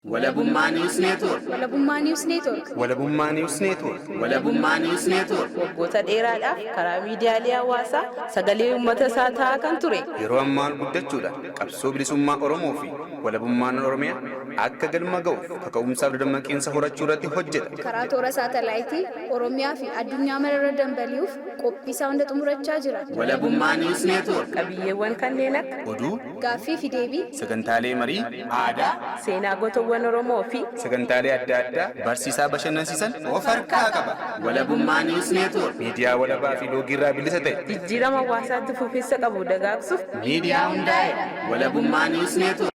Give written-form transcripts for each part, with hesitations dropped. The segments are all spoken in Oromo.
Walabummaa News Network. Walabummaa News Network. Walabummaa News Network. Walabummaa News Network. Waggoota dheeraadhaaf karaa miidiyaalee hawaasaa sagalee uummata isaa ta'aa kan ture. Yeroo ammaa guddachuudha. Qabsoo bilisummaa Oromoo fi walabummaan Oromiyaa akka galma ga'uuf kaka'umsaaf dammaqinsa horachuu irratti hojjeta. Karaa toora saatalaayitii Oromiyaa fi addunyaa mararra dambali'uuf qophii isaa hunda xumurachaa jira. Walabummaa News Network. Qabiyyeewwan kanneen akka oduu, gaaffii fi deebii, sagantaalee marii, aadaa, seenaa gootawwan Oromoo fi sagantaalee adda addaa barsiisaa bashannansiisan of harkaa qaba. Walabummaa News Network. Miidiyaa walabaa fi loogii irraa bilisa ta'e jijjiirama hawaasaatti fufiinsa qabu dagaagsuuf miidiyaa hundaa'e Walabummaa News Network.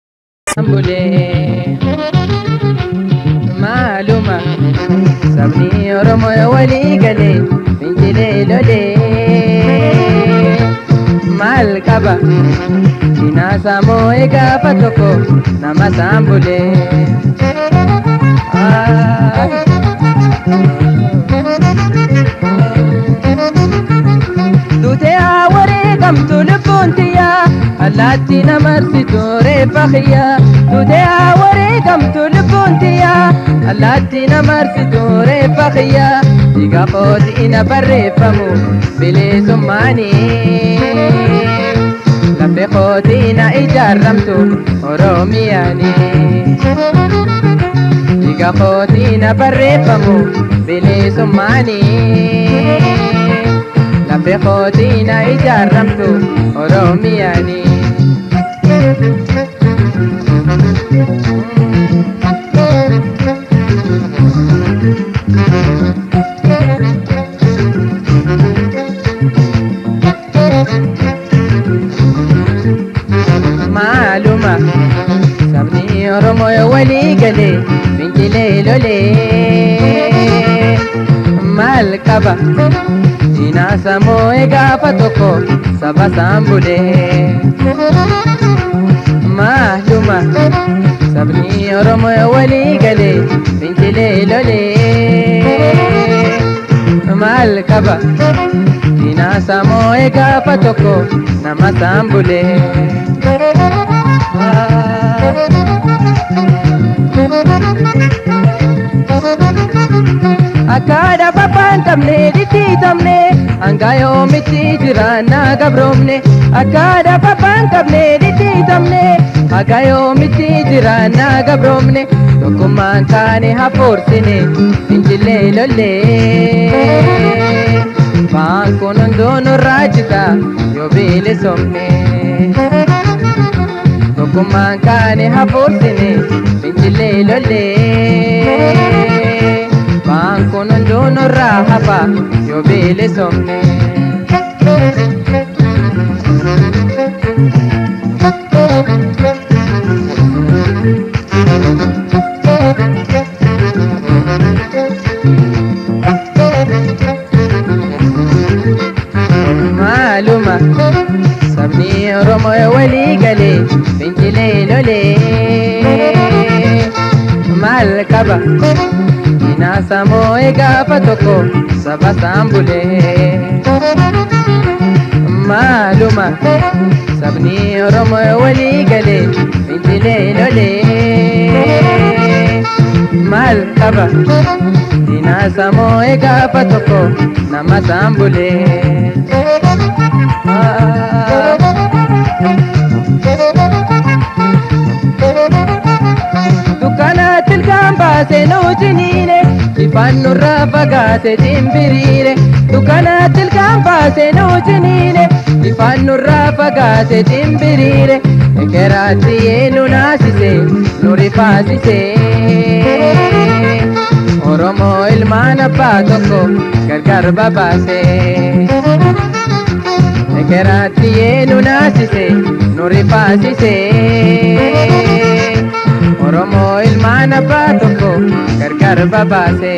Ambulee maaluma sabni Oromoo walii galee fincilee lolee maal qaba sinaasa moo'ee gaafa tokko nama saambulee. Dutee hawaree kamtu lubbuun tiyyaa allaatti namarsitu reeffa kiyyaa. Dutee hawaree kamtu lubbuun tiyyaa allaatti namarsitu reeffa kiyyaa. Dhiiga kootii na barreeffamu bilisummaanii laphee kootii na ijaarramtu Oromiyaanii. Dhiiga kootii na barreeffamu bilisummaanii laphee kootii na ijaarramtu Oromiyaanii. Maaluma sabni Oromoo walii galee fincilee lolee maal qaba sinaasa moo'ee gaafa tokko saba saambulee. Maaluma sabni Oromoo walii galee fincilee lolee maal qaba sinaasa moo'ee gaafa tokko nama saambulee. Akkaadha babbaan qabne dhidhiitamne hanga yoomitti jiraannaa gabroomne. Akkaadha babbaan qabne dhidhiitamne hanga yoomitti jiraannaa gabroomne. Tokkummaan kaane hafuursine fincilee lollee waan kun hunduu nurraa jita yoo bilisomne. Tokkummaan kaane hafuursine fincilee lollee waan kun hunduu nurraa hafa yoo bilisomne. Maaluma sabni Oromoo walii galee fincilee lolee maal qaba sinaasa moo'ee gaafa tokko saba saambulee. Maaluma sabni Oromoo walii galee fincilee lolee maal qaba sinaasa moo'ee gaafa tokko nama saambulee. Dukkana tilkaan baasee nu jiniine ifaan nurraa fagaate timbiriire. Dukkana tilkaan baasee nu jiniine ifaan nurraa fagaate timbiriire. Ekeraatti nu naasise nu rifaasise Oromoo ilmaan abbaa tokko gargar babaase. Ekeraatti nu naasise nu rifaasise Oromoo ilmaan abbaa tokko gargar babaase.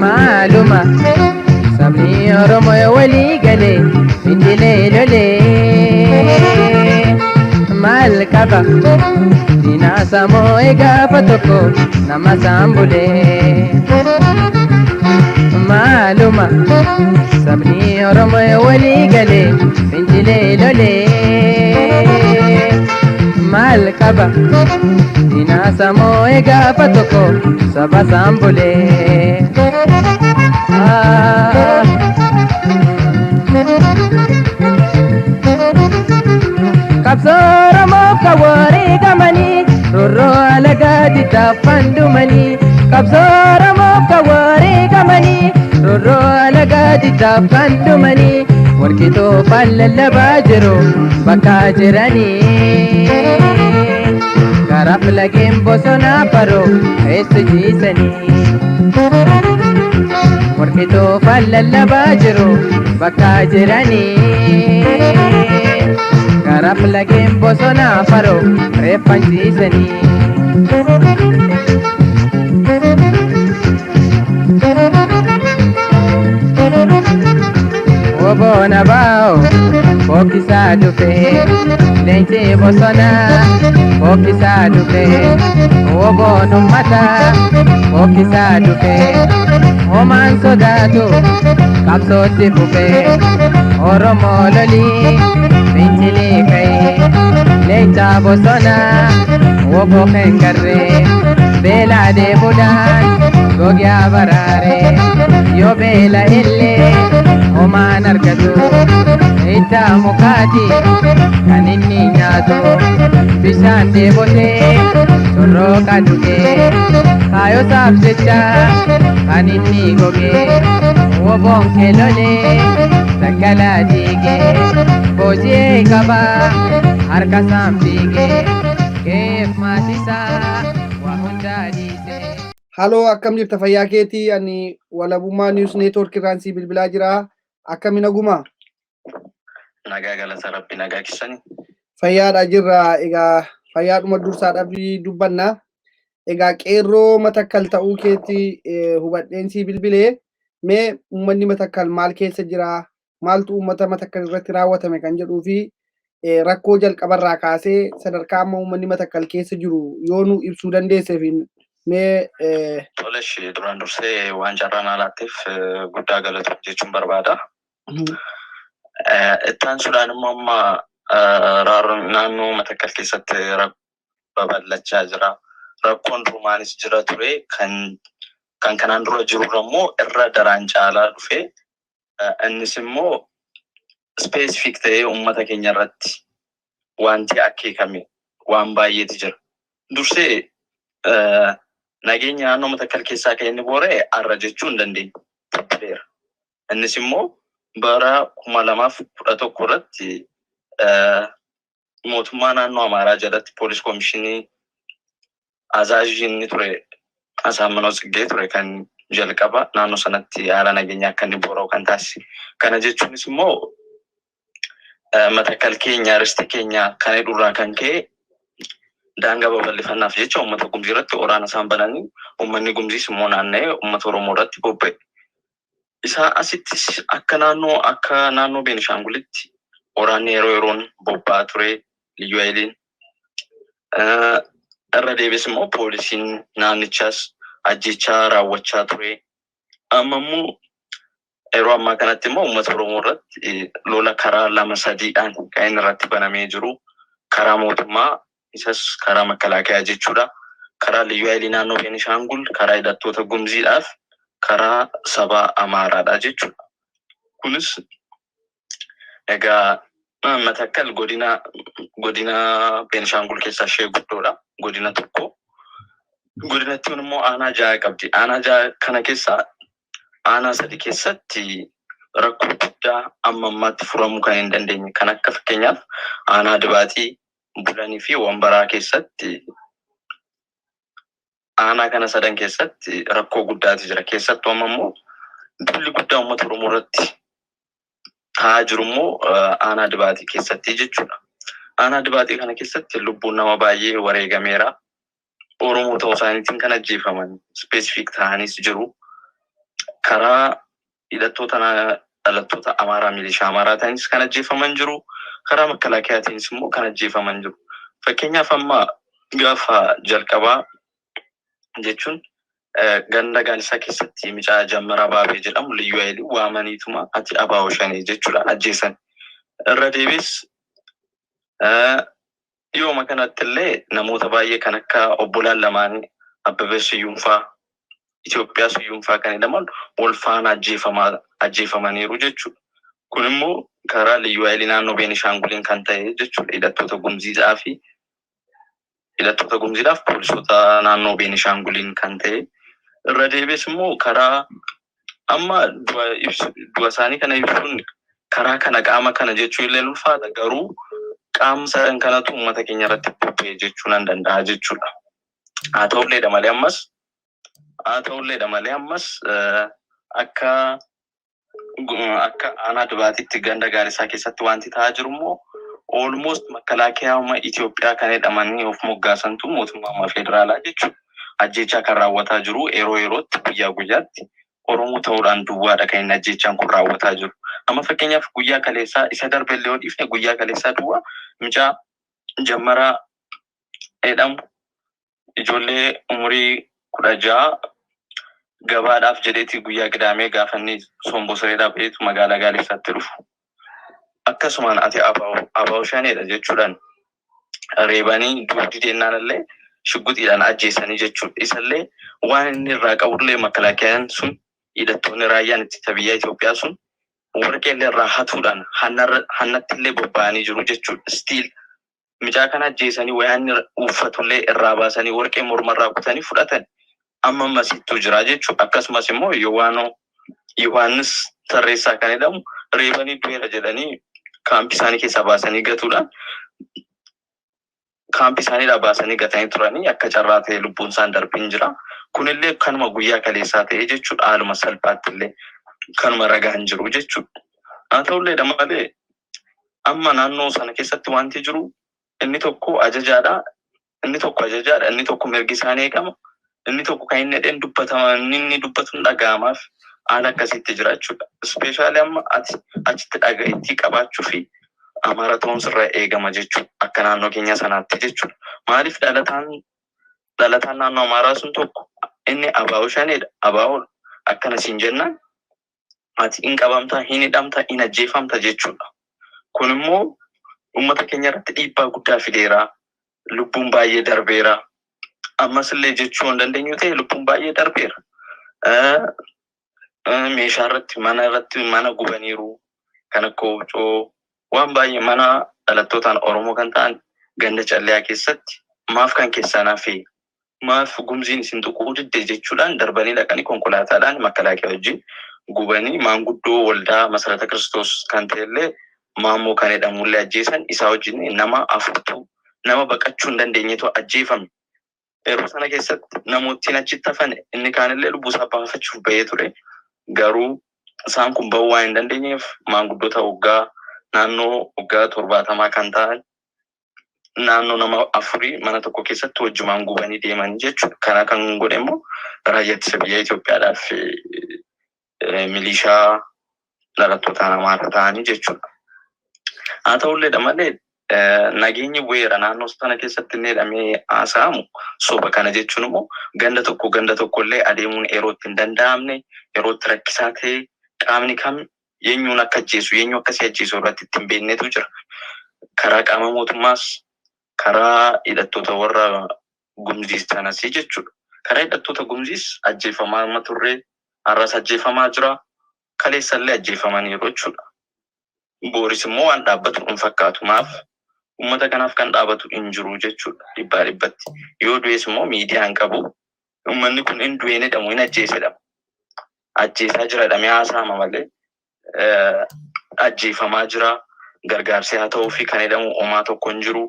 Maaluma sabni Oromoo walii galee fincilee lolee maal qaba qaba diinaasa moo'ee gaafa tokko nama saambulee maaluma sabni Oromoo walii galee fincilee lolee maal qaba diinaasa moo'ee gaafa tokko saba saambulee qabsoo Oromoo kan wareegamanii roorroo alagaa diddaaf fandumanii qabsoo Oromoo kan wareegamanii roorroo alagaa diddaaf fandumanii warqitoo lallabaa jiru bakka jiranii garaaf lageen bosonaa faroo eessu jiisanii warqitoo lallabaa jiru bakka jiranii garaaf lageen bosonaa faroo reeffansiisanii Obona bao Bokisa dufe Leenci bosona Bokisa dufe Obon Ummataa Bokisa dufe Oman sodaatu Qabsootti fufe Oromoo lolii Fincilii ka'e Leenca bosona Oboo kan garree Beelaa deemuudhaan Gogiyaa baraare Yoo beela illee Oman argatu Itta mukaati kan inni nyaatu bishaan deebotee sorrooqa dhugee kaayotaaf jecha kan inni gogee woboon keelolee daggalaa diigee booji'ee qabaa harka isaan fiigee keef maatisaa waa hundaa dhiisee. Halloo akkam jirta fayyaa keetii ani Walabummaa News Network irraan si bilbilaa jira akkami nagumaa? Nagaa galata rabbi nagaa kissani. Fayyaadha jirra egaa fayyaadhuma dursaadhaaf dubbanna. Egaa qeerroo Matakal ta'uu keetii hubadheen si bilbilee mee uummanni Matakal maal keessa jira? Maaltu uummata Matakal irratti raawwatame kan jedhuu fi rakkoo jalqabarraa kaasee sadarkaa amma uummanni Matakal keessa jiru yoo nu ibsuu dandeesseef mee Tolesh duraan dursee waan carraan alaatteef guddaa galatu jechuun barbaada. Ittaan Sudaan immoo amma naannoo Matakal keessatti babal'achaa jira. Rakkoon durumaanis jira ture kan kanaan dura jirurra immoo irra daraan caalaa dhufe. Innis immoo specific ta'ee uummata keenya irratti wanti akeekame waan baay'eetu jira. Dursee nageenya naannoo Matakal keessaa kan inni boora'e arra jechuu hin dandeenyu. Innis immoo bara 2011 irratti mootummaa naannoo Amaaraa jalatti poolis koomishinii azaajinni ture Asaamanoo Tsiggee ture kan jalqaba naannoo sanatti haala nageenyaa akka inni boora'u kan taasise. Kana jechuunis immoo Matakal keenya risti keenya kan hidhurraa kan ka'e daangaa babal'ifannaaf jecha uummata gumzii irratti waraana isaan bananii uummanni gumziis immoo naanna'ee uummata Oromoo irratti bobba'e. Isa asittis akka naannoo Beenishaangulitti waraanni yeroo yeroon bobba'aa ture liyyuu hayiliin irra deebis immoo poolisiin naannichaas ajjechaa raawwachaa ture. Amma immoo yeroo ammaa kanatti immoo uummata Oromoo irratti lola karaa 2-3dhaan kan inni irratti banamee jiru. Karaa mootummaa isas karaa makalaakaa jechuudha. Karaa liyyuu hayilii naannoo Beenishaangul, karaa hidhattoota gumziidhaaf karaa saba Amaaraadha jechuudha. Kunis egaa Matakal godina Beenishaangul keessaa ishee guddoodha. Godina tokko. Godinatti immoo aanaa 6 qabdi. Aanaa 6 kana keessaa aanaa 3 keessatti rakkoo guddaa amma ammaatti furamuu kan hin dandeenye kan akka fakkeenyaaf aanaa Dibaatii, Bulanii fi Wambaraa keessatti aanaa kana 3 keessatti rakkoo guddaatu jira. Keessattuu amma immoo dulli guddaa uummata Oromoo irratti haa jiru immoo aanaa Dibaatii keessatti jechuudha. Aanaa Dibaatii kana keessatti lubbuun nama baay'ee wareegameera. Oromoo ta'uu isaaniitiin kan ajjeefaman specific ta'anis jiru. Karaa hidhattoota Amaaraa milishaa Amaaraa ta'anis kan ajjeefaman jiru. Karaa makalaakaatiinis immoo kan ajjeefaman jiru. Fakkeenyaaf amma gaafa jalqabaa jechuun ganda gaanisaa keessatti mucaa Jammaraa Baabee jedhamu liyyuu hayilii waamaniituma ati abaa'oo shanii jechuudhaan ajjeesan. Irra deebis yooma kanatti illee namoota baay'ee kan akka obbolaan lamaan Abbabee Siyyuunfaa Itoophiyaa Siyyuunfaa kan jedhaman wal faana ajjeefamaniiru jechuudha. Kun immoo karaa liyyuu hayilii naannoo Beenishaanguliin kan ta'e jechuudha. Hidhattoota gumziidhaaf poolisoota naannoo Beenishaanguliin kan ta'e. Irra deebis immoo karaa amma du'a isaanii kana ibsuun karaa kana qaama kana jechuu illee ulfaata. Garuu qaama sadan kanatu uummata keenya irratti bobba'ee jechuu nan danda'a jechuudha. Haa ta'ulleedha malee ammas akka aanaa Dibaatiitti ganda gaarisaa keessatti wanti ta'aa jiru immoo almost makalaakiyaa Itoophiyaa kan jedhamanii of moggaasantu mootummaa federaalaa jechuudha. Ajjechaa kan raawwataa jiru yeroo yerootti guyyaa guyyaatti Oromoo ta'uudhaan duwwaadha kan inni ajjechaan kun raawwataa jiru. Amma fakkeenyaaf guyyaa kaleessaa isa darbe illee dhiifne guyyaa kaleessaa duwwaa mucaa Jammaraa jedhamu ijoollee umurii 16 gabaadhaaf jedheeti guyyaa Qidaamee gaafa inni Somboo Sireedhaa ba'eetu magaalaa Gaaleessaatti dhufu. Akkasumaan ati abaa'oo shaneedha jechuudhaan reebanii duudii deennaan illee shugguxiidhaan ajjeesanii jechuudha. Isallee waan inni irraa qabullee makalaakiyaan sun hidhattoonni raayyaan ittisa biyyaa Itoophiyaa sun warqee illee irraa hatuudhaan hannatti illee bobba'anii jiru jechuudha. Stiil mucaa kana ajjeesanii wayaan uffatullee irraa baasanii warqee mormarraa kutanii fudhatan amma masittuu jira jechuudha. Akkasumas immoo Yohaannis Tarreessaa kan jedhamu reebanii du'eera jedhanii kaampii isaanii keessaa baasanii gatuudhaan kaampii isaaniidhaa baasanii gatanii turanii akka carraa ta'e lubbuun isaan darbiin jira. Kunillee kanuma guyyaa kaleessaa ta'e jechuudha. Haaluma salphaatti illee kanuma ragaan jiru jechuudha. Haa ta'ulleedha malee amma naannoo sana keessatti wanti jiru inni tokko ajajaadha, inni tokko mirgi isaanii eegama, inni tokko kan inni dheen inni dubbatuun dhaga'amaaf haala akkasitti jira jechuudha. Ispeeshaalii amma achitti dhaga'itti qabaachuu fi Amaara ta'uun sirraa eegama jechuudha. Akka naannoo keenya sanaatti jechuudha. Maaliif dhalataan naannoo Amaaraa sun tokko inni abaa'oo shaneedha. Abaa'oo akkana siin jennaan ati hin qabamtaa, hin hidhamtaa, hin ajjeefamta jechuudha. Kun immoo uummata keenya irratti dhiibbaa guddaa fideera. Lubbuun baay'ee darbeera. Ammas illee jechuu hin dandeenyu ta'e lubbuun baay'ee darbeera. Meeshaa irratti mana gubaniiru kan akka huccuu waan baay'ee mana dhalattootaan Oromoo kan ta'an ganda calleyaa keessatti maaf kan keessaa naafee maaf gumziin isin tuquu didde jechuudhaan darbanii dhaqanii konkolaataadhaan makalaakiyaa wajjin gubanii maanguddoo waldaa Masarata Kiristoos kan ta'ellee Maammoo kan jedhamullee ajjeesan isaa wajjin nama 4 nama baqachuu hin dandeenyetu ajjeefame. Yeroo sana keessatti namoottiin achitti hafan inni kaanillee lubbuusaa baafachuuf bahee ture. Garuu isaan kun bahuu waan hin dandeenyeef maanguddoota naannoo waggaa 70 kan ta'an naannoo nama 4 mana tokko keessatti wajjumaan gubanii deemanii jechuudha. Kana kan godhe immoo raayyaa ittisa biyyaa Itoophiyaadhaaf milishaa dhalattoota Amaaraa ta'anii jechuudha. Haa ta'ulleedha malee nageenyi bu'eera naannoo sana keessatti illee hidhamee haasa'amu soba. Kana jechuun immoo ganda tokko illee adeemuun yerootti hin danda'amne yerootti rakkisaa ta'e qaamni kam eenyuun akka ajjeesu eenyu akkasii ajjeesu irratti ittiin beeknetu jira. Karaa qaama mootummaas karaa hidhattoota warra gumziis sanas jechuudha. Karaa hidhattoota gumziis ajjeefamaa turre har'as ajjeefamaa jira. Kaleessallee ajjeefamaniiru jechuudha. Booris immoo waan dhaabbatu hin fakkaatu. Maaf uummata kanaaf kan dhaabatu hin jiru jechuudha. Dhibbaa dhibbatti yoo du'es immoo miidiyaan qabu. Uummanni kun hin du'een jedhamu hin ajjeesedhamu. Ajjeesaa jira jedhamee haasa'ama malee ajjeefamaa jira. Gargaarsi haa ta'uu fi kan jedhamu homaa tokko hin jiru.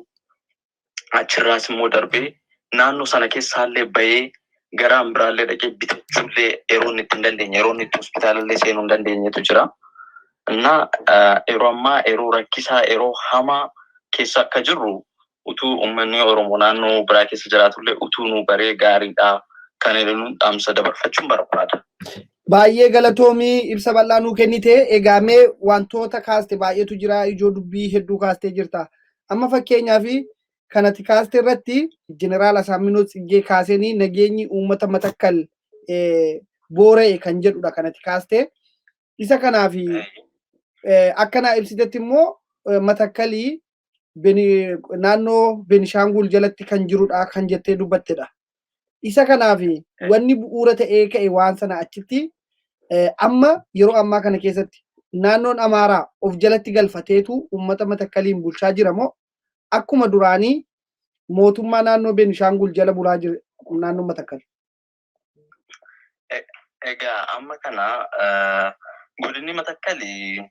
Achirraas immoo darbee naannoo sana keessaallee bahee gara biraallee dhaqee bitachuullee yeroo inni itti hin dandeenye yeroo inni itti hospitaalallee seenuu hin dandeenyetu jira. Yeroo ammaa yeroo rakkisaa yeroo hamaa keessa akka jirru utuu uummanni Oromoo naannoo biraa keessa jiraatullee utuu nu baree gaariidha kan jedhu dhaamsa dabarfachuun barbaada. Baay'ee galatoomii ibsa bal'aa nuu kennite. Egaa mee wantoota kaaste baay'eetu jira, ijoo dubbii hedduu kaastee jirta. Amma fakkeenyaaf kanati kaaste irratti jeneraal Asaaminoo Tsiggee kaasanii nageenyi uummata Matakkal boora'e kan jedhudha kanati kaaste. Isa kanaaf akkana ibsitetti immoo Matakkalii naannoo Benishangul jalatti kan jirudha kan jettee dubbattedha. Isa kanaaf wanni bu'uura ta'ee ka'e waan sana achitti amma yeroo ammaa kana keessatti naannoon Amaaraa of jalatti galfateetu uummata Matakkaliin bulchaa jira moo akkuma duraanii mootummaa naannoo Benishangul jala bulaa jira naannoo Matakkal? Egaa amma kana godinni Matakkali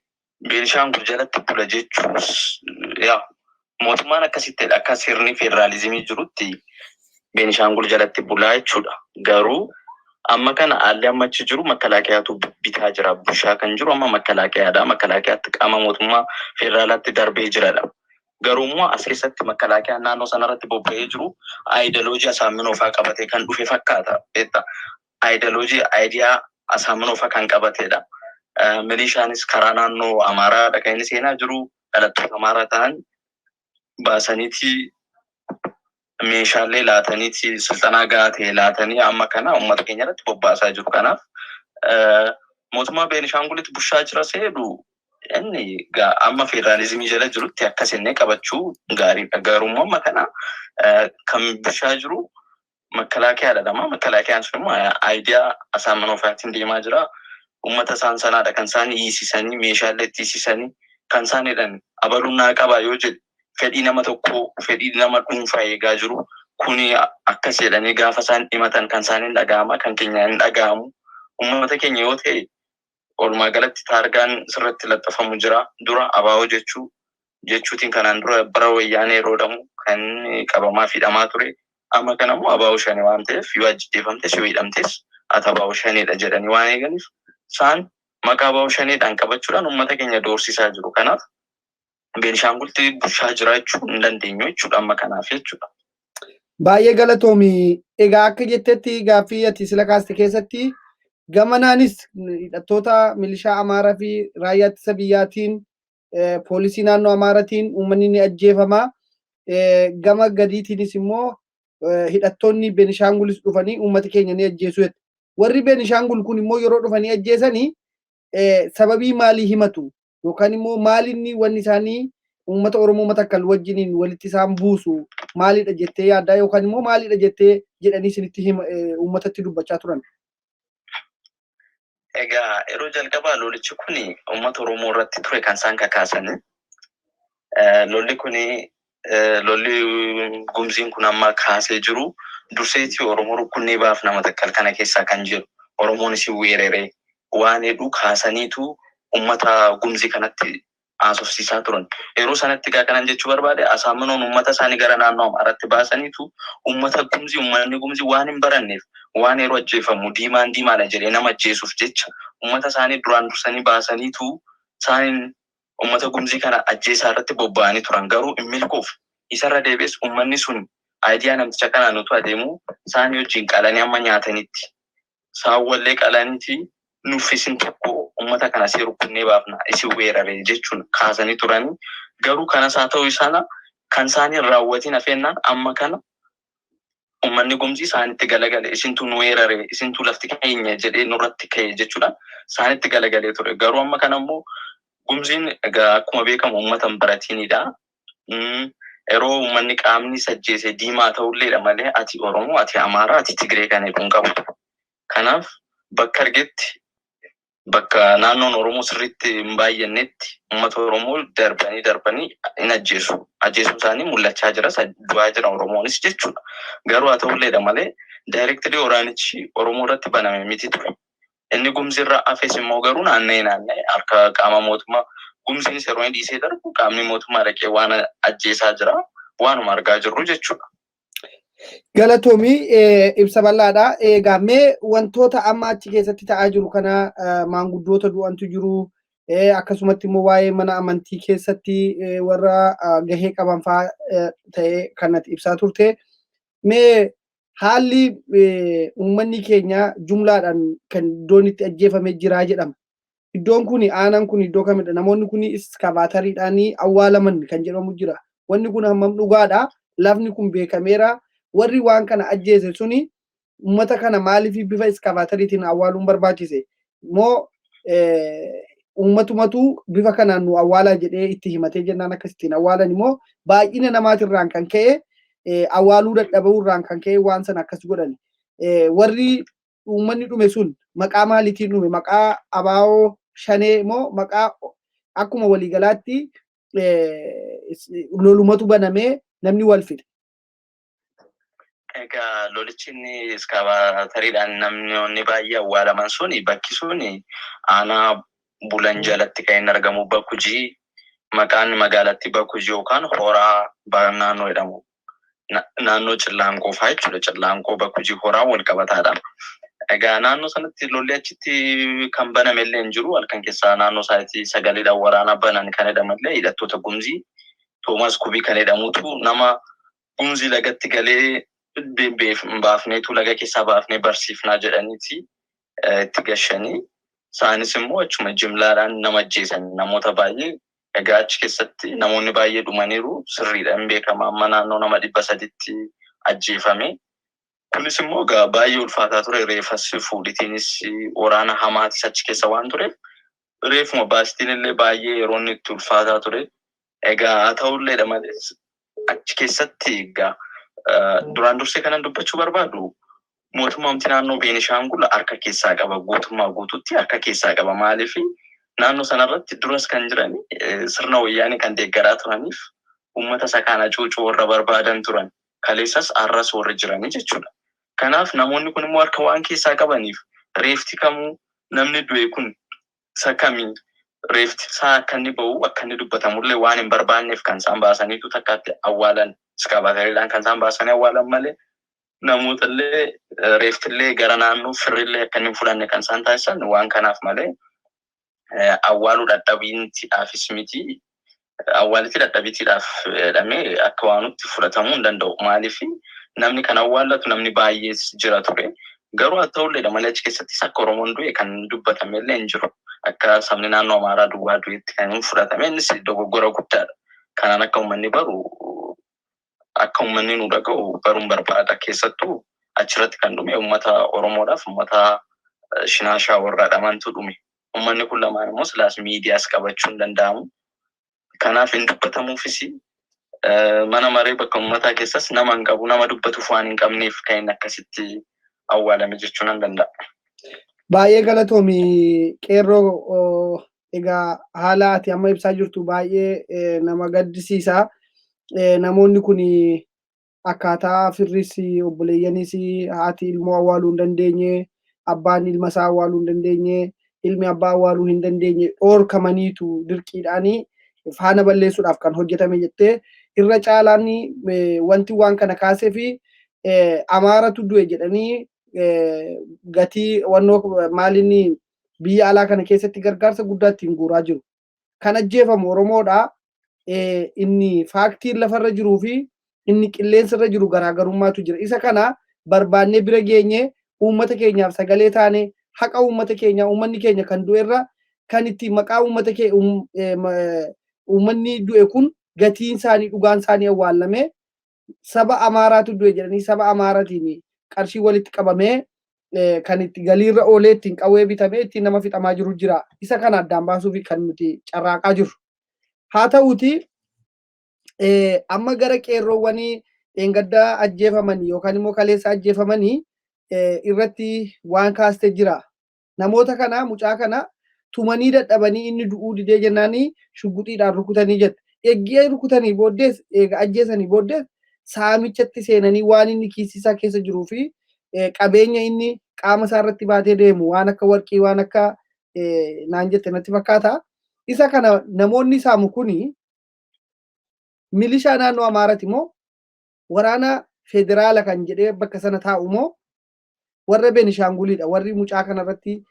Benishangul jalatti bula jechuus yaa mootummaan akkasittidha akka sirni federaalizimii jirutti Benishangul jalatti bulaa jechuudha. Garuu amma kana haalli amma achi jiru makalaakiyaatu bitaa jira bushaa kan jiru amma makalaakiyaadha. Makalaakiyaatti qaama mootummaa federaalaatti darbee jiradha. Garuu immoo as keessatti makalaakiyaan naannoo sanarratti bobba'ee jiru aayidaloojii Asaaminoo fa'aa qabatee kan dhufe fakkaata. Aayidaloojii aayidiyaa Asaaminoo fa'aa kan qabatedha. Milishaanis karaa naannoo Amaaraadha kan inni seenaa jiru dhalattoota Amaaraa ta'an baasaniiti meeshaalee laataniiti silxanaa gahaa ta'e laatanii amma kana uummata keenya irratti bobbaasaa jiru. Kanaaf mootummaa Beenishaangulitti bushaa jira seedu inni amma federaalizimii jala jirutti akkasinnee qabachuu gaariidha. Garuu amma kana kan bushaa jiru makalaakiyaadha. Makalaakiyaan sun immoo aayidiyaa Asaaminoo fa'aatiin deemaa jira. Uummata isaan sanaadha kan isaan hiisisanii meeshaalee itti hiisisanii kan isaan jedhan abaluun naa qabaa yoo jedhe fedhii nama tokko fedhii nama dhuunfaa eegaa jiru. Kuni akkas jedhanii gaafa isaan dhimatan kan isaan hin dhaga'ama kan keenya hin dhaga'amu. Uummata keenya yoo ta'e walumaa galatti taargaan sirratti laxxafamu jira. Dura abaa'oo jechuutiin kanaan dura bara wayyaanee yeroo dhamu kan qabamaa fi hidhamaa ture. Amma kana immoo abaa'oo shanii waan ta'eef yoo ajjeefamtes yoo hidhamtes ati abaa'oo shaniidha jedhanii waan eeganiif isaan maqaa abaa'oo shaniidhaan qabachuudhaan uummata keenya doorsisaa jiru. Kanaaf Beenishaangulti bushaa jira jechuu hin dandeenyu jechuudha amma kanaaf jechuudha. Baay'ee galatoomi. Egaa akka jettetti gaaffii ati sila kaaste keessatti gamanaanis hidhattoota milishaa Amaaraa fi raayyaa ittisa biyyaatiin poolisii naannoo Amaaraatiin uummanni ni ajjeefama. Gama gadiitiinis immoo hidhattoonni Beenishaangulis dhufanii uummata keenya ni ajjeesu. Warri Beenishaangul kun immoo yeroo dhufanii ajjeesanii sababii maalii himatu? Yookaan immoo maalinni wanni isaanii uummata Oromoo Matakkal wajjiniin walitti isaan buusu maalidha jettee yaaddaa yookaan immoo maalidha jettee jedhanii isinitti uummatatti dubbachaa turan? Egaa yeroo jalqabaa lolichi kuni uummata Oromoo irratti ture kan isaan kakaasanii. Lolli kuni lolli gumziin kun amma kaasee jiru durseetii Oromoo rukunnee baafna Matakkal kana keessaa kan jiru. Oromoon isin weeraree waan heduu kaasaniitu ummata gumzii kanatti haasofsiisaa turan. Yeroo sanatti gaa kanan jechuu barbaade Asaaminoon ummata isaanii gara naannoo Amaaraatti baasaniitu ummata gumzii uummanni gumzii waan hin baranneef waan yeroo ajjeefamu diimaadha jedhee nama ajjeesuuf jecha ummata isaanii duraan dursanii baasaniitu isaaniin ummata gumzii kana ajjeesaa irratti bobba'anii turan. Garuu hin milkoof isarra deebi'es uummanni sun aayidiyaa namticha kanaan utuu adeemu isaanii wajjin qalanii amma nyaatanitti saawwallee qalaniiti nuffisin tokko ummata kana si rukunnee baafna isin weeraree jechuun kaasanii turanii. Garuu kanas haa ta'u isaan kan isaanii raawwatiin hafeennaan amma kana uummanni gumzii isaanitti galagalee isintu nu weeraree isintu lafti keenya jedhee nurratti ka'e jechuudhaan isaanitti galagalee ture. Garuu amma kana immoo gumziin egaa akkuma beekamu uummata hin baratiinidha. Yeroo uummanni qaamni sajjeese diimaa ta'ulleedha malee ati Oromoo, ati Amaaraa, ati Tigree kan jedhu hin qabu. Kanaaf bakka argetti bakka naannoon Oromoo sirriitti hin baay'annetti uummata Oromoo darbanii hin ajjeesu. Ajjeesuun isaanii mul'achaa jira, du'aa jira Oromoonis jechuudha. Garuu haa ta'ulleedha malee daayireektirii waraanichi Oromoo irratti baname miti ture. Inni gumzirra hafes immoo garuu naanna'ee harka qaama mootummaa gumziinis yeroo inni dhiisee darbu qaamni mootummaa dhaqee waan ajjeesaa jira waanuma argaa jirru jechuudha. Galatoomii ibsa bal'aadha. Egaa mee wantoota amma achi keessatti ta'aa jiru kana maanguddoota du'antu jiru akkasumatti immoo waa'ee mana amantii keessatti warra gahee qaban fa'aa ta'ee kanatti ibsaa turte. Mee haalli uummanni keenya jumlaadhaan kan iddoon itti ajjeefamee jiraa jedhama. Iddoon kun aanaan kun iddoo kamidha? Namoonni kun iskavaatariidhaan awwaalaman kan jedhamu jira. Wanni kun hammam dhugaadha? lafni kun beekameera warri waan kana ajjeese suni ummata kana maaliif bifa iskavaatariitiin awwaaluun barbaachise moo ummatumatu bifa kanaan nu awwaalaa jedhee itti himatee jennaan akkasittiin awwaalan immoo baay'ina namaatirraan kan ka'e awwaaluu dadhabuurraan kan ka'e waan sana akkas godhan warri uummanni dhume sun maqaa maaliitiin dhume maqaa abaa'oo shanee moo maqaa akkuma waliigalaatti lolumatu banamee namni wal fixe. Egaa lolichi inni iskavaatariidhaan namni baay'ee awwaalaman suni bakki suni aanaa bulan jalatti kan inni argamu Bakujii maqaan magaalatti Bakujii yookaan horaa naannoo jedhamu. Naannoo Cillaanqoo fa'aa jechuudha. Cillaanqoo Bakujii horaa wal qabataadha. Egaa naannoo sanatti lolli achitti kan baname illee hin jiru. Halkan keessaa naannoo isaatti sagaleedhaan waraana banan kan jedhamallee hidhattoota Gumzii Toomaas Kubii kan jedhamutu nama Gumzii lagatti galee baafneetu laga keessaa baafnee barsiifnaa jedhaniiti itti gashanii. Isaanis immoo achuma jimlaadhaan nama ajjeesan namoota baay'ee. Egaa achi keessatti namoonni baay'ee dhumaniiru sirriidhaan beekama amma naannoo nama 300tti ajjeefame. Kunis immoo baay'ee ulfaataa ture reefas fuudhitiinis waraana hamaatis achi keessa waan tureef reefuma baastiin illee baay'ee yeroo inni itti ulfaataa ture. Egaa haa ta'ulleedha malees achi keessatti egaa duraan dursee kanan dubbachuu barbaadu mootummaan naannoo Beenishaangul harka keessaa qaba guutummaa guutuutti harka keessaa qaba maaliif naannoo sanarratti duras kan jiran sirna wayyaanii kan deeggaraa turaniif uummata sakaana cuucuu warra barbaadan turan kaleessas arras warra jiranii jechuudha. Kanaaf namoonni kun immoo harka waan keessaa qabaniif reefti kamuu namni du'e kun sakami reefti isaa akka inni ba'u akka inni dubbatamullee waan hin barbaanneef kan isaan baasaniitu takkaatti awwaalan iskavaatariidhaan kan isaan baasanii awwaalan malee namoota illee reeftillee gara naannoo firrillee akka inni fudhanne kan isaan taasisan waan kanaaf malee awwaaluu dadhabiintiidhaafis miti awwaalitti dadhabitiidhaaf jedhamee akka waanutti fudhatamuu hin danda'u maaliif namni kan awwaallatu namni baay'ees jira ture garuu haa ta'ullee malee achi keessattis akka Oromoon du'e kan dubbatame illee hin jiru akka sabni naannoo Amaaraa duwwaa du'etti kan fudhatame innis dogoggora guddaadha. Kanaan akka uummanni baru akka uummanni nu dhaga'u baruun barbaada keessattuu achirratti kan dhume uummata Oromoodhaaf uummata Shinaashaa warra dhamantu dhume. Uummanni kun lamaan immoo silaas miidiyaas qabachuu hin danda'amu. Kanaaf hin dubbatamuufis mana maree bakka uummataa keessas nama hin qabu nama dubbatuuf waan hin qabneef kan inni akkasitti awwaalame jechuun hin danda'a. Baay'ee galatoomi qeerroo egaa haala ati amma ibsaa jirtu baay'ee nama gaddisiisa. Namoonni kun akkaataa firris obboleeyyanis haati ilmoo awwaaluu hin dandeenye abbaan ilma isaa awwaaluu hin dandeenye ilmi abbaa awwaaluu hin dandeenye dhoorkamaniitu dirqiidhaanii faana balleessuudhaaf kan hojjetame jettee irra caalaan wanti waan kana kaasee fi Amaaratu du'e jedhanii gatii wannoo maalinni biyya alaa kana keessatti gargaarsa guddaa ittiin guuraa jiru. Kan ajjeefamu Oromoodha. Inni faaktiin lafarra jiruu fi inni qilleensarra jiru garaagarummaatu jira. Isa kana barbaannee bira geenye uummata keenyaaf sagalee taane haqa uummata keenya uummanni keenya kan du'erra kan itti maqaa uummata uummanni du'e kun gatiin isaanii dhugaan isaanii awwaalame saba Amaaraatu du'e jedhanii saba Amaaraatiin qarshii walitti qabamee kan itti galiirra oolee ittiin qawwee bitamee ittiin nama fixamaa jiru jira. Isa kana addaan baasuuf kan nuti carraaqaa jirru. Haa ta'uuti amma gara qeerroowwanii dheengaddaa ajjeefamanii yookaan immoo kaleessa ajjeefamanii irratti waan kaaste jira. Namoota kana mucaa kana tumanii dadhabanii inni du'uu didee jennaanii shugguxiidhaan rukutanii jette. Eeggee rukutanii booddees eega ajjeesanii booddees saamichatti seenanii waan inni kiisisaa keessa jiruu fi qabeenya inni qaama isaa irratti baatee deemu waan akka warqii waan akka naan jette natti fakkaata. Isa kana namoonni saamu kuni milishaa naannoo Amaaraati moo waraana federaala kan jedhee bakka sana taa'u moo warra Beenishaangulidha warri mucaa kanarratti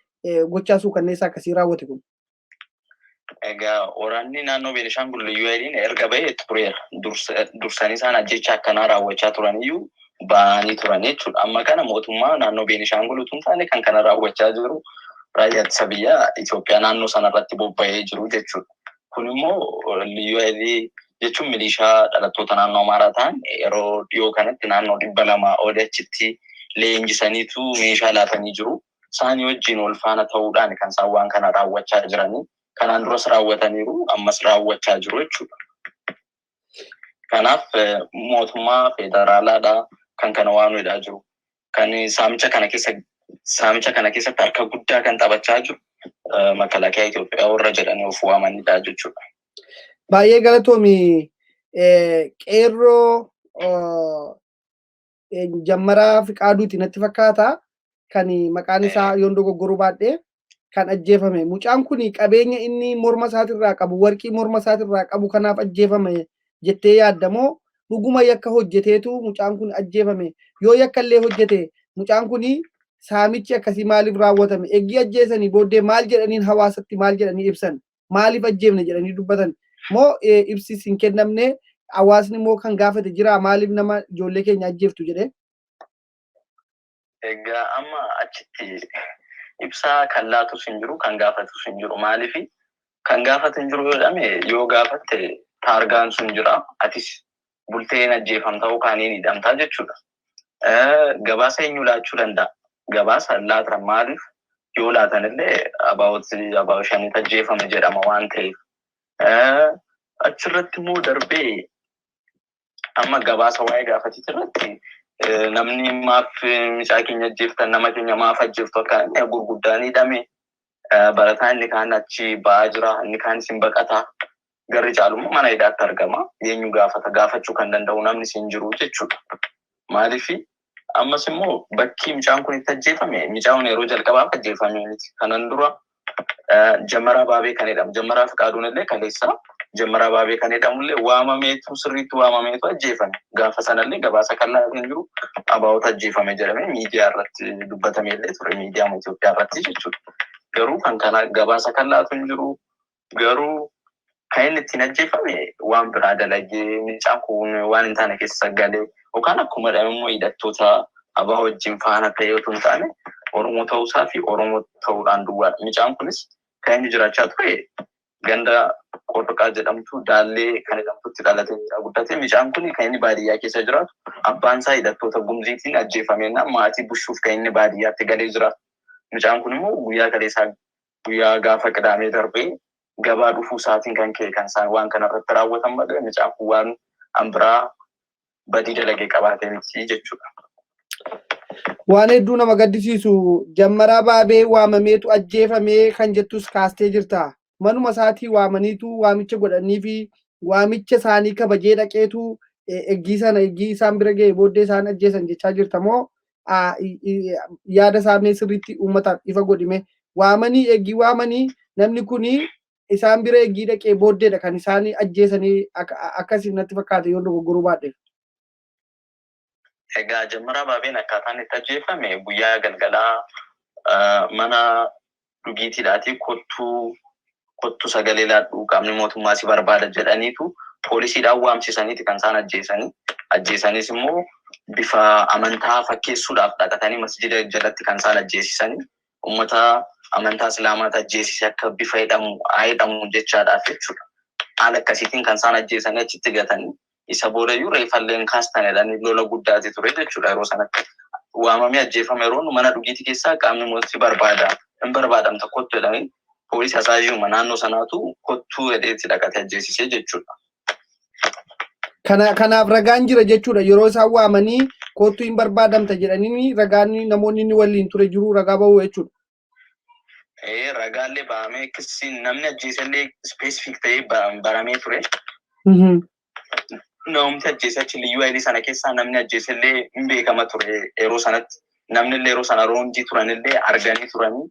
gochaasuu kanneessa akkasii raawwate kun. Egaa waraanni naannoo Beenishaangul liyyuu erga bahee tureera. Dursanii isaan ajjecha akkanaa raawwachaa turaniyyuu ba'anii turan jechuudha. Amma kana mootummaa naannoo Beenishaangul utuu hin taane kan kana raawwachaa jiru raayyaa ittisa biyyaa Itoophiyaa naannoo sanarratti bobba'ee jiru jechuudha. Kun immoo liyyuu jechuun milishaa dhalattoota naannoo Amaaraa ta'an yeroo dhiyoo kanatti naannoo 200 olii achitti leenjisaniitu meeshaa laatanii jiru. Isaanii wajjin wal faana ta'uudhaan kan isaan waan kana raawwachaa jiranii. Kanaan duras raawwataniiru ammas raawwachaa jiru jechuudha. Kanaaf mootummaa federaalaadha kan kana waan godhaa jiru. Kan saamicha kana keessatti harka guddaa kan taphachaa jiru Makalakaa Itoophiyaa warra jedhanii of waamanidha jechuudha. Baay'ee galatoomi qeerroo jammaraa Fiqaaduuti natti fakkaata kan maqaan isaa yoon dogoggoruu baadhee kan ajjeefame. Mucaan kun qabeenya inni morma isaatirraa qabu warqii morma isaatirraa qabu kanaaf ajjeefame jettee yaaddamoo dhuguma yakka hojjeteetu mucaan kun ajjeefame? Yoo yakka illee hojjete mucaan kun saamichi akkasii maaliif raawwatame? Eegii ajjeesanii booddee maal jedhaniin hawaasatti maal jedhanii ibsan? Maaliif ajjeefne jedhanii dubbatan? Moo ibsis hin kennamne hawaasni moo kan gaafate jira maaliif nama ijoollee keenya ajjeeftu jedhee? Egaa amma achitti ibsaa kan laatus hin jiru kan gaafatus hin jiru. Maaliif kan gaafatu hin jiru yoo jedhame yoo gaafatte taargaan sun jira atis bulteen ajjeefamta yookaan ni hidhamta jechuudha. Gabaasa eenyu laachuu danda'a? Gabaasa laatan maaliif yoo laatan illee abaawoo shanitti ajjeefame jedhama waan ta'eef. Achirratti immoo darbee amma gabaasa waa'ee gaafatitti irratti namni maaf mucaa keenya ajjeeftan nama keenya maaf ajjeeftu akka inni gurguddaan hidhame barataan inni kaan achi ba'aa jira inni kaan isin baqata garri caalummaa mana hidhaatti argama eenyu gaafachuu kan danda'u namni isin jiru jechuudha. Maaliif ammas immoo bakki mucaan kun itti ajjeefame mucaan yeroo jalqabaaf ajjeefame miti. Kanan dura Jammaraa Baabee kan jedhamu Jammaraa Fiqaaduun illee kaleessa Jammaraa Baabee kan jedhamullee waamameetu sirriitti waamameetu ajjeefame. Gaafa sanallee gabaasa kan laatiin jiru abaawota ajjeefame jedhamee miidiyaa irratti dubbatame illee ture miidiyaa Itoophiyaa irratti jechuudha. Garuu kan kana gabaasa kan laatiin jiru garuu kan inni ittiin ajjeefame waan biraa dalagee mucaan kun waan hin taane keessa galee yookaan akkuma immoo hidhattoota abaa wajjin faana ta'ee otoo hin taane Oromoo ta'uusaa fi Oromoo ta'uudhaan duwwaadha. Mucaan kunis kan inni jiraachaa ture ganda Qorqaa jedhamtu daallee kan jedhamtutti dhalatee guddate. Mucaan kun kan inni baadiyyaa keessa jiraatu abbaan isaa hidhattoota gumziitiin ajjeefameenna maatii bushuuf kan inni baadiyyaatti galee jiraatu. Mucaan kun immoo guyyaa gaafa qidaamee darbee gabaa dhufuu isaatiin kan ka'e kan isaan waan kanarratti raawwatan malee mucaan kun waan ambiraa badii dalagee qabaatee miti jechuudha. Waan hedduu nama gaddisiisu Jammaraa Baabee waamameetu ajjeefamee kan jettus kaastee jirta. Manuma isaatii waamaniitu waamicha godhanii fi waamicha isaanii kabajee dhaqeetu eggii isaan bira ga'e booddee isaan ajjeesan jechaa jirta moo yaada isaanii sirriitti uummataaf ifa godhime waamanii waamanii namni kuni isaan bira eggii dhaqee booddeedha kan isaan ajjeesanii akkasiin natti fakkaate yoo dogoggoruu baadhe. Egaa Jammaraa Baabeen akkaataan itti ajjeefame guyyaa galgalaa mana dhugiitiidhaati kottu sagalee laadhuu qaamni mootummaa si barbaada jedhaniitu poolisiidhaan waamsisaniiti kan isaan ajjeesanis immoo bifa amantaa fakkeessuudhaaf dhaqatanii masjida jalatti kan isaan ajjeesisanii ummata amantaa islaamaa ajjeesise akka bifa hidhamu jechaadhaaf jechuudha. Haala akkasiitiin kan isaan ajjeesanii achitti gatanii isa boodayyuu reeffalleen kaastanedhaan lola guddaati ture jechuudha. Yeroo sanatti waamamee ajjeefame yeroo mana dhugiitii keessaa qaamni mootummaa hin barbaadamta kottu jedhanii poolisii asaajuma naannoo sanaatu kottuu hedheetti dhaqatee ajjeesisee jechuudha. Kanaaf ragaan jira jechuudha. Yeroo isaan waamanii kottuu hin barbaadamta jedhanii ragaan namoonni inni waliin ture jiru ragaa bahuu jechuudha. Ragaallee bahamee kisiin namni ajjeesallee ispeesifik ta'ee baramee ture. Namni ajjeesachi liyyuu ayilii sana keessaa namni ajjeesallee hin beekama ture yeroo sanatti. Namni illee yeroo sana roonjii turanillee arganii turanii.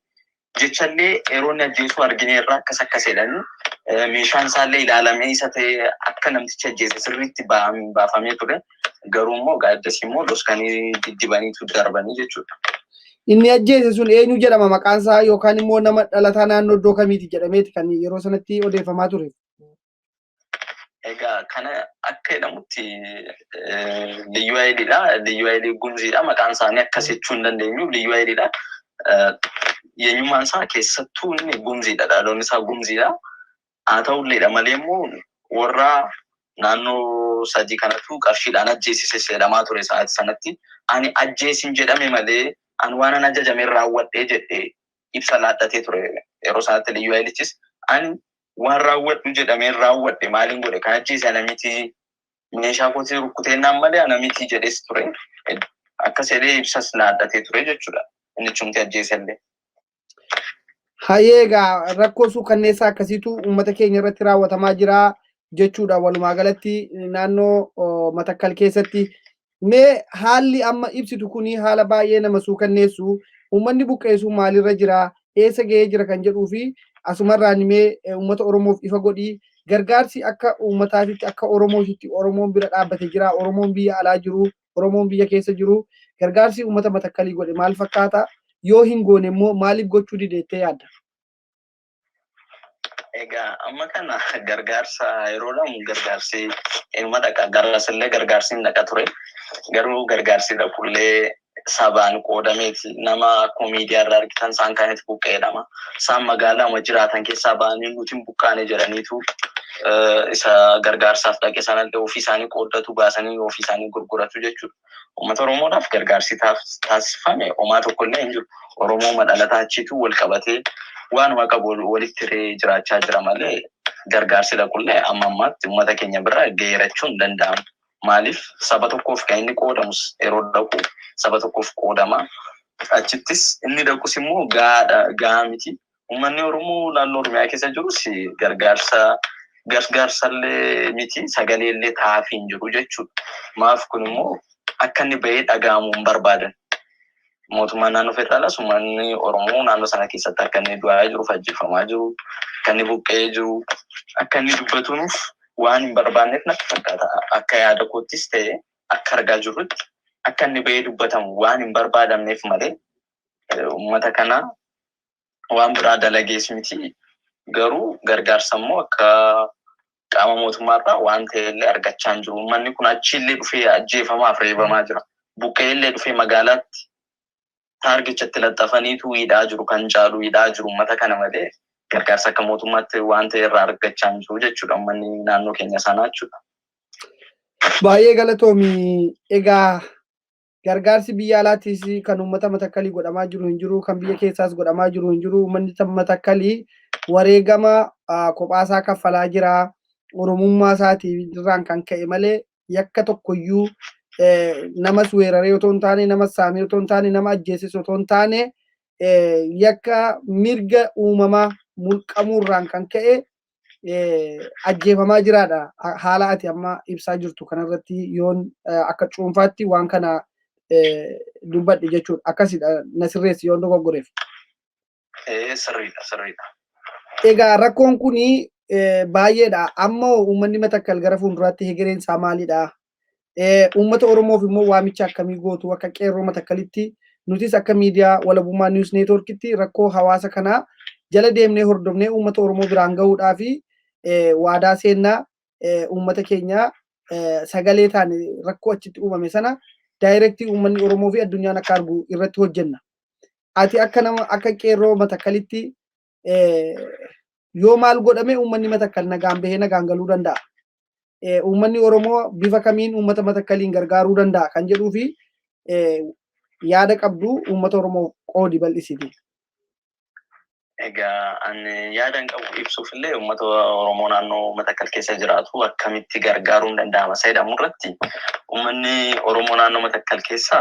Jechallee yeroo inni ajjeesuu argine irraa akkas jedhanii meeshaan isaallee ilaalamee isa ta'e akka namticha ajjeese sirriitti baafamee ture. Garuu immoo gaaddasii immoo loskanii diddibaniitu darbanii jechuudha. Inni ajjeese sun eenyu jedhama maqaan isaa yookaan immoo nama dhalataa naannoo iddoo kamiiti jedhameeti kan yeroo sanatti odeeffamaa ture. Egaa kana akka jedhamutti liyyuu ayiliidha. Liyyuu ayilii gumziidha. Maqaan isaanii akkas jechuu hin dandeenyu. Liyyuu ayiliidha. Eenyummaan isaa keessattuu inni gumziidha. Dhaloonni isaa gumziidha. Haa ta'ulleedha malee immoo warra naannoo sadii kanatu qarshiidhaan ajjeesise jedhamaa ture sa'aatii sanatti. Ani ajjeesin jedhame malee an waan ajajame raawwadhee jedhee ibsa laadhatee ture yeroo sanatti liyyuu hayilichis ani waan raawwadhu jedhamee raawwadhe maaliin godhe kan ajjeese namiti meeshaa kootii rukkuteenaan malee namiti jedhes ture. Akkas jedhee ibsas laadhatee ture jechuudha. Inni chumti ajjeesellee. Hayyeegaa rakkoo suukanneessaa akkasiitu uummata keenya irratti raawwatamaa jira jechuudha. Walumaa galatti naannoo Matakal keessatti mee haalli amma ibsitu kuni haala baay'ee nama suukanneessu. Uummanni buqqeessu maalirra jira, eessa ga'ee jira kan jedhuu fi asumarraan mee uummata Oromoof ifa godhii gargaarsi akka uummataatitti akka Oromootitti Oromoon bira dhaabbate jira, Oromoon biyya alaa jiru, Oromoon biyya keessa jiru gargaarsi uummata Matakalii godhe maal fakkaata? Yoo hin goone immoo maaliif gochuu dideettee yaadda? Egaa amma kana gargaarsa yeroo lamu gargaarsi ilma dhaqa gargaasillee gargaarsiin dhaqa ture. Garuu gargaarsi dhaqullee sabaan qoodameeti nama miidiyaa irraa argitan isaan kaanitti buqqeedhama. Isaan magaalaa jiraatan keessaa ba'anii nuti buqqaane jedhaniitu isa gargaarsaaf dhaqe sanallee ofii isaanii qooddatu baasanii ofii isaanii gurguratu jechuudha. Uummata Oromoodhaaf gargaarsi taasifame homaa tokkollee hin jiru. Oromoo madhalataa achiitu wal qabatee waanuma qabu walitti jiraachaa jira malee gargaarsi dhaqullee amma ammaatti uummata keenya bira geerachuun danda'amu. Maaliif saba tokkoof kan inni qoodamus yeroo dhaqu saba tokkoof qoodama. Achittis inni dhaqus immoo gahaa miti. Uummanni Oromoo naannoo Oromiyaa keessa jirus gargaarsallee miti sagaleellee taa'aafii hin jiru jechuudha. Maaf kun immoo akka inni bahee dhaga'amuu hin barbaadan. Mootummaan naannoo federaalaas uummanni Oromoo naannoo sana keessatti akka inni du'aa jiru, ajjeefamaa jiru, akka inni buqqee jiru, akka inni dubbatuuf waan hin barbaanneef natti fakkaata. Akka yaada koottis ta'e akka argaa jirrutti akka inni bahee dubbatamu waan hin barbaadamneef malee uummata kana waan biraa dalagees miti. Garuu gargaarsa immoo akka qaama mootummaarraa waan ta'ellee argachaa hin jiru. Uummanni kun achiillee dhufee ajjeefamaaf reebamaa jira. Buqqeellee dhufee magaalaatti taargichatti laxxafaniitu hidhaa jiru kan caalu hidhaa jiru uummata kana malee gargaarsa akka mootummaatti waan ta'e irraa argachaa hin jiru jechuudha uummanni naannoo keenya sanaa jechuudha. Baay'ee galatoomi. Egaa gargaarsi biyya alaatiis kan uummata Matakalii godhamaa jiru hin jiru, kan biyya keessaas godhamaa jiru hin jiru. Uummanni Matakalii wareegama kophaasaa kaffalaa jira. Oromummaa isaatii irraan kan ka'e malee yakka tokkoyyuu namas weeraree otoo hin taane, namas saamee otoo hin taane, nama ajjeeses otoo hin taane yakka mirga uumamaa mulqamuurraan kan ka'e ajjeefamaa jiraadha. Haala ati amma ibsaa jirtu kanarratti yoon akka cuunfaatti waan kana dubbadhe jechuudha. Akkasidha na sirreessi yoon dogoggoreef. Sirriidha. Egaa rakkoon kuni baay'eedha. Amma uummanni Matakal gara fuulduraatti hegereen isaa maalidha? Uummata Oromoof immoo waamicha akkamii gootu akka Qeerroo Matakalitti nutis akka miidiyaa Walabummaa News Networkitti rakkoo hawaasa kanaa jala deemnee hordofnee uummata Oromoo biraan gahuudhaa fi waadaa seennaa uummata keenya sagalee taane rakkoo achitti uumame sana daayirektii uummanni Oromoo fi addunyaan akka argu irratti hojjenna. Ati akka Qeerroo Matakalitti yoo maal godhame uummanni Matakal nagaan bahee nagaan galuu danda'a? Uummanni Oromoo bifa kamiin uummata Matakaliin gargaaruu danda'a kan jedhuu fi yaada qabdu uummata Oromoo qoodi bal'isiti. Egaa ani yaadan qabu ibsuuf illee uummata Oromoo naannoo Matakal keessa jiraatu akkamitti gargaaruun danda'ama jedhamu irratti uummanni Oromoo naannoo Matakal keessa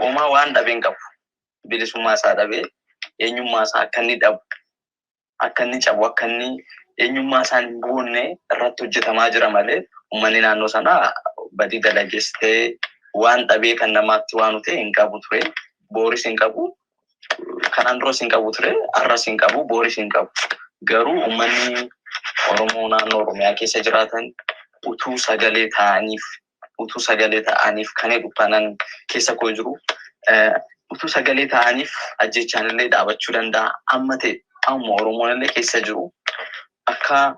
uumaa waan dhabeen qabu. Bilisummaa isaa dhabee eenyummaa isaa akka inni dhabu, akka inni cabu, akka inni eenyummaa isaa hin boonne irratti hojjetamaa jira malee uummanni naannoo sanaa badii dalageessitee waan dhabee kan namaatti waan ta'e hin qabu ture. Booris hin qabu. Kanaan duras hin qabu ture. Arras hin qabu. Booris hin qabu. Garuu uummanni Oromoo naannoo Oromiyaa keessa jiraatan utuu sagalee ta'aniif kan dhuphanan keessa koo jiru. Utuu sagalee ta'aniif ajjechaan illee dhaabachuu danda'a. Amma ta'e amma Oromoon illee keessa jiru. Akka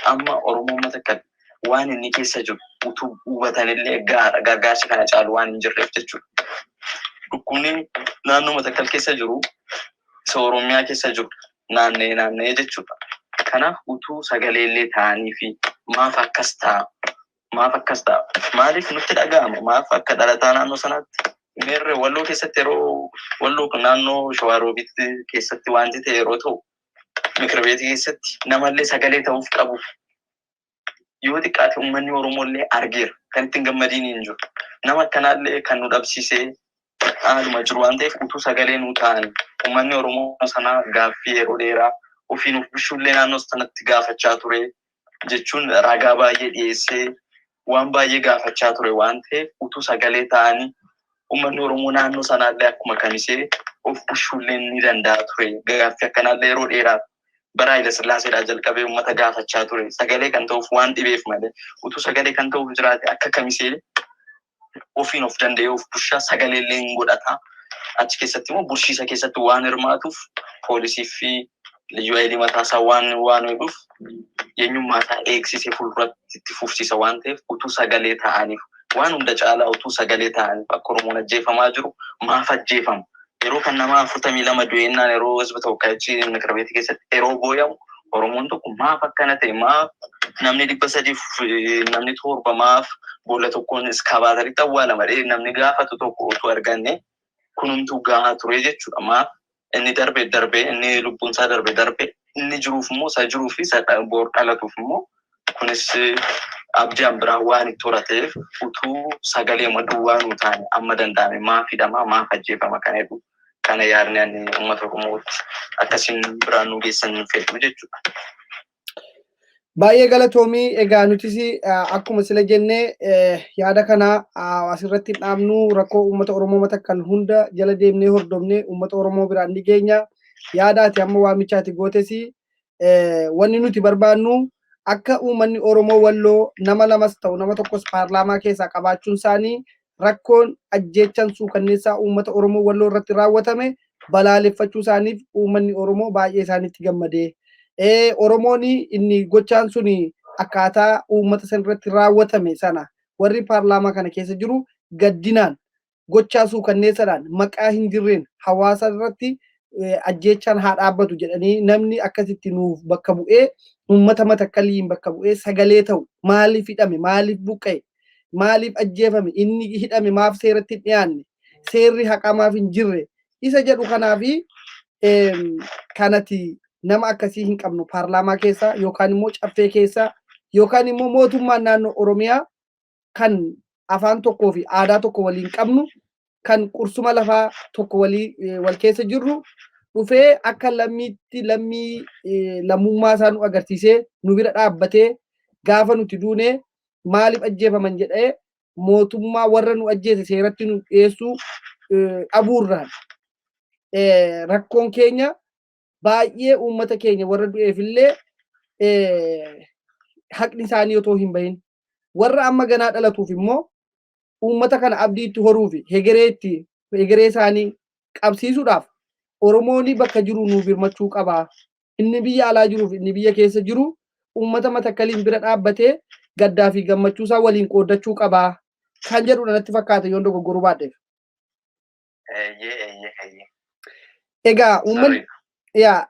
amma Oromoo Matakal waan inni keessa jiru utuu hubatan illee gargaarsa kana caalu waan hin jirreef jechuudha. Dhukkubni naannoo Matakal keessa jiru isa Oromiyaa keessa jiru naannee jechuudha. Kanaaf utuu sagalee illee ta'anii fi maaf akkas ta'a? Maaf akkas ta'a? Maaliif nutti dhaga'ama? Maaf akka dhalataa naannoo sanaatti? Meerre walloo keessatti yeroo walloo naannoo Shawaroobitti keessatti wanti ta'e yeroo ta'u mikir beetii keessatti namallee sagalee ta'uuf qabu. Yoo xiqqaate uummanni Oromollee argeera kan ittiin gammadiin hin jiru. Nama akkanaallee kan nu dhabsiisee haaluma jiru waan ta'eef utuu sagalee nuu ta'an uummanni Oromoo sanaa gaaffii yeroo dheeraa ofii nuuf bishuullee naannoo sanatti gaafachaa ture jechuun ragaa baay'ee dhiyeessee waan baay'ee gaafachaa ture waan ta'eef utuu sagalee ta'anii uummanni Oromoo naannoo sanaallee akkuma kamisee of bishuullee ni danda'a ture. Gaaffii akkanaallee yeroo dheeraa bara Haile Sillaaseedhaa jalqabee uummata gaafachaa ture. Sagalee kan ta'uuf waan dhibeef malee utuu sagalee kan ta'uuf jiraate akka kamisee ofiin of danda'ee of bushaa sagaleellee hin godhata. Achi keessatti immoo bulchiisa keessatti waan hirmaatuuf poolisii fi liyyuu hayilii mataasaa waan hedduuf eenyummaa isaa eegsisee fuulduratti itti fufsiisa waan ta'eef utuu sagalee ta'aniif waan hunda caalaa utuu sagalee ta'aniif akka Oromoon ajjeefamaa jiru maaf ajjeefama? Yeroo kan nama 42 du'eennaan yeroo hizba tokkichi mikir beetii keessatti yeroo booyamu Oromoon tokko maaf akkana ta'e? Maaf namni 300 namni 7 maaf boolla tokkoon iskaabaataritti awwaalama dhee namni gaafatu tokko utuu arganne kunumtuu gahaa ture jechuudha. Maaf inni darbee inni lubbuun isaa darbee inni jiruuf immoo isa jiruu fi isa boor dhalatuuf immoo kunis abdiin biraa waan itti horateef utuu sagalee maduu waan utaane amma danda'ame maaf hidhama maaf ajjeefama kan jedhu kana yaadni ani uummata Oromootti akkasiin biraan nu geessan fedhu jechuudha. Baay'ee galatoomii. Egaa nutis akkuma sila jennee yaada kana asirratti dhaabnu rakkoo uummata Oromoo Matakal hunda jala deemnee hordofnee uummata Oromoo biraan ni geenya. Yaadaati amma waamichaati gootesi. Wanni nuti barbaannu akka uummanni Oromoo Walloo nama lamas ta'u nama tokkos paarlaamaa keessaa qabaachuun isaanii rakkoon ajjeechan suukanneessaa uummata Oromoo Walloo irratti raawwatame balaaleffachuu isaaniif uummanni Oromoo baay'ee isaanitti gammadee. Oromoon inni gochaan suni akkaataa uummata san irratti raawwatame sana warri paarlaamaa kana keessa jiru gaddinaan gochaa suukanneessaadhaan maqaa hin jirreen hawaasa irratti ajjeechaan haa dhaabbatu jedhanii namni akkasitti nuuf bakka bu'ee uummata Matakaliin bakka bu'ee sagalee ta'u maaliif hidhame maaliif buqqa'e maaliif ajjeefame inni hidhame maaf seeratti hin dhiyaanne seerri haqaa maaf hin jirre isa jedhu kanaafi kanati nama akkasii hin qabnu paarlaamaa keessa yookaan immoo caffee keessa yookaan immoo mootummaan naannoo Oromiyaa kan afaan tokkoo fi aadaa tokko waliin qabnu kan qursuma lafaa tokko wal keessa jirru dhufee akka lammummaa isaa nu agarsiisee nu bira dhaabbatee gaafa nuti duunee maaliif ajjeefaman jedhee mootummaa warra nu ajjeese seeratti nu dhiyeessuu dhabuurraan rakkoon keenya baay'ee uummata keenya warra du'eefillee haqni isaanii otoo hin bahin warra amma ganaa dhalatuuf immoo uummata kana abdii itti horuu fi hegeree isaanii qabsiisuudhaaf Oromoon bakka jiru nuuf birmachuu qaba. Inni biyya alaa jiruuf inni biyya keessa jiru uummata Matakaliin bira dhaabbatee gaddaa fi gammachuu isaa waliin qooddachuu qaba. Kan jedhudha natti fakkaata yoon dogoggoruu baadheef. Egaa uummanni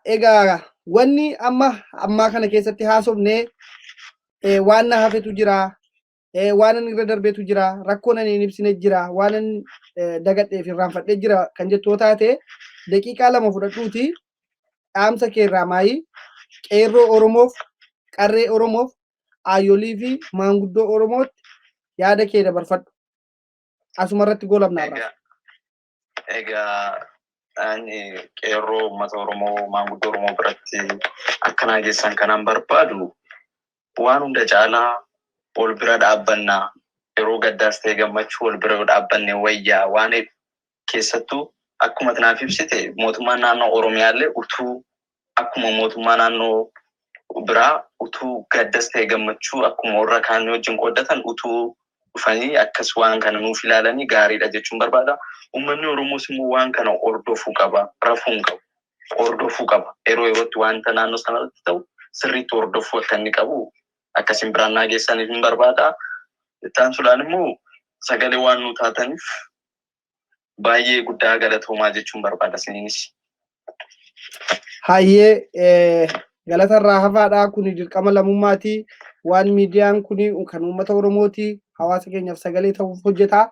egaa wanni ammaa kana keessatti haasofne waan na hafetu jira. Waan irra darbeetu jira. Rakkoon ani ibsine jira. Waan dagadheef irraanfadhee jira kan jettoo taate daqiiqaa 2 fudhadhuuti dhaamsa kee irraa maayii qeerroo Oromoof qarree Oromoof aayolii fi maanguddoo Oromootti yaada kee dabarfadhu. Asuma irratti goolabnaa. Egaa ani qeerroo uummata Oromoo maanguddoo Oromoo biratti akkanaa geessan kanaan barbaadu waan hunda caalaa ol bira dhaabbannaa yeroo gaddaas ta'e gammachuu ol bira dhaabbannee wayyaa waan keessattuu akkuma tanaaf ibsite mootummaan naannoo Oromiyaallee utuu akkuma mootummaa naannoo biraa utuu gaddas ta'e gammachuu akkuma warra kaan wajjin qooddatan utuu dhufanii akkas waan kana nuuf ilaalanii gaariidha jechuun barbaada. Uummanni Oromoos immoo waan kana hordofuu qaba, rafuu hin qabu, hordofuu qaba. Yeroo yerootti wanta naannoo sanatti ta'u sirriitti hordofuu akka inni qabu akkasiin biraan naageessaniif hin barbaada. Ittaan sulaan immoo sagalee waan nu taataniif baay'ee guddaa galatoomaa jechuun barbaada siniinis. Hayyee galatarraa hafaadhaa kun dirqama lammummaati. waan miidiyaan kun kan uummata Oromooti hawaasa keenyaaf sagalee ta'uuf hojjeta.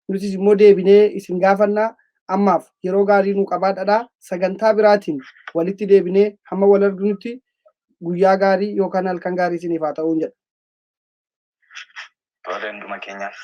Nutis immoo deebinee isin gaafanna. Ammaaf yeroo gaarii nu qabaadhaa. Sagantaa biraatiin walitti deebinee hamma wal argunutti guyyaa gaarii yookaan halkan gaarii isiniif haa ta'uun jedha. Tola hunduma keenyaaf.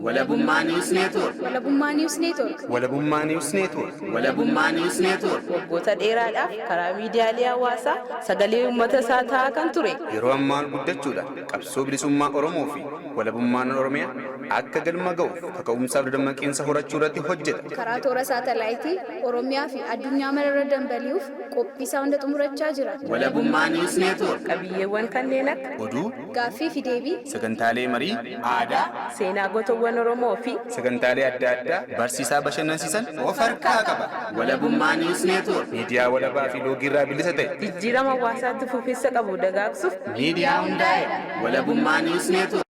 Walabummaa News Network. Walabummaa News Network. Walabummaa News Network. Walabummaa News Network. Waggoota dheeraadhaaf karaa miidiyaalee hawaasaa sagalee uummata isaa ta'aa kan ture. Yeroo ammaa guddachuudhaan qabsoo bilisummaa Oromoo fi walabummaan Oromiyaa akka galma ga'uuf kaka'umsaaf dammaqinsa horachuu irratti hojjeta. Karaa toora saatalaayitii Oromiyaa fi addunyaa mararra dambali'uuf qophii isaa hunda xumurachaa jira. Walabummaa News Network. Qabiyyeewwan kanneen akka Oduu, Gaaffii fi deebii, sagantaalee marii, Aadaa. seenaa gootawwan Oromoo fi sagantaalee adda addaa barsiisaa bashannansiisan of harkaa qaba. Walabummaa News Network. Miidiyaa walabaa fi loogirraa bilisa ta'e. jijjiirama hawaasaatti fufiinsa qabu dagaagsuuf Miidiyaa hundaa'e. Walabummaa News Network.